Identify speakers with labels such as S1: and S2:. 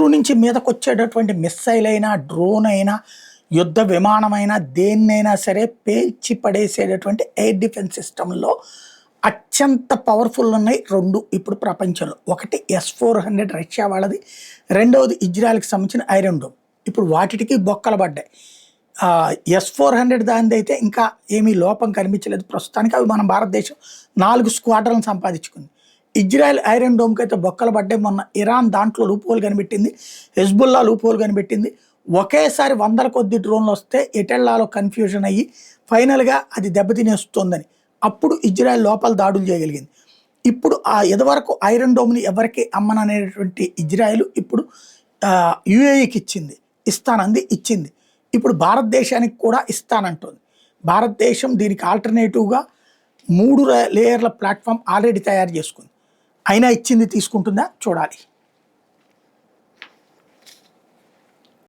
S1: నుంచి మీదకొచ్చేటటువంటి మిస్సైల్ అయినా, డ్రోన్ అయినా, యుద్ధ విమానమైనా, దేన్నైనా సరే పేల్చి పడేసేటటువంటి ఎయిర్ డిఫెన్స్ సిస్టంలో అత్యంత పవర్ఫుల్ ఉన్నాయి 2 ఇప్పుడు ప్రపంచంలో. ఒకటి S-400 రష్యా వాళ్ళది, రెండవది ఇజ్రాయెల్‌కి సంబంధించిన ఐరన్ డోమ్. ఇప్పుడు వాటికి బొక్కలు పడ్డాయి. S-400 దానిదైతే ఇంకా ఏమీ లోపం కనిపించలేదు ప్రస్తుతానికి. అవి మన భారతదేశం 4 స్క్వాడ్రన్లు సంపాదించుకుంది. ఇజ్రాయెల్ ఐరన్ డోమ్‌కి అయితే బొక్కలు పడ్డాయి. మొన్న ఇరాన్ దాంట్లో లూప్‌హోల్ కనిపెట్టింది, హెజ్బుల్లా లూప్‌హోల్ కనిపెట్టింది. ఒకేసారి వందల కొద్ది డ్రోన్లు వస్తే ఎటెళ్లాలో కన్ఫ్యూజన్ అయ్యి ఫైనల్గా అది దెబ్బతినేస్తుందని అప్పుడు ఇజ్రాయెల్ లోపల దాడులు చేయగలిగింది. ఇప్పుడు ఇదివరకు ఐరన్ డోమ్ని ఎవరికి అమ్మననేటువంటి ఇజ్రాయెల్ ఇప్పుడు యుఏఈకి ఇచ్చింది. ఇప్పుడు భారతదేశానికి కూడా ఇస్తానంటుంది. భారతదేశం దీనికి ఆల్టర్నేటివ్గా 3 లేయర్ల ప్లాట్ఫామ్ ఆల్రెడీ తయారు చేసుకుంది. అయినా ఇచ్చింది తీసుకుంటుందా చూడాలి.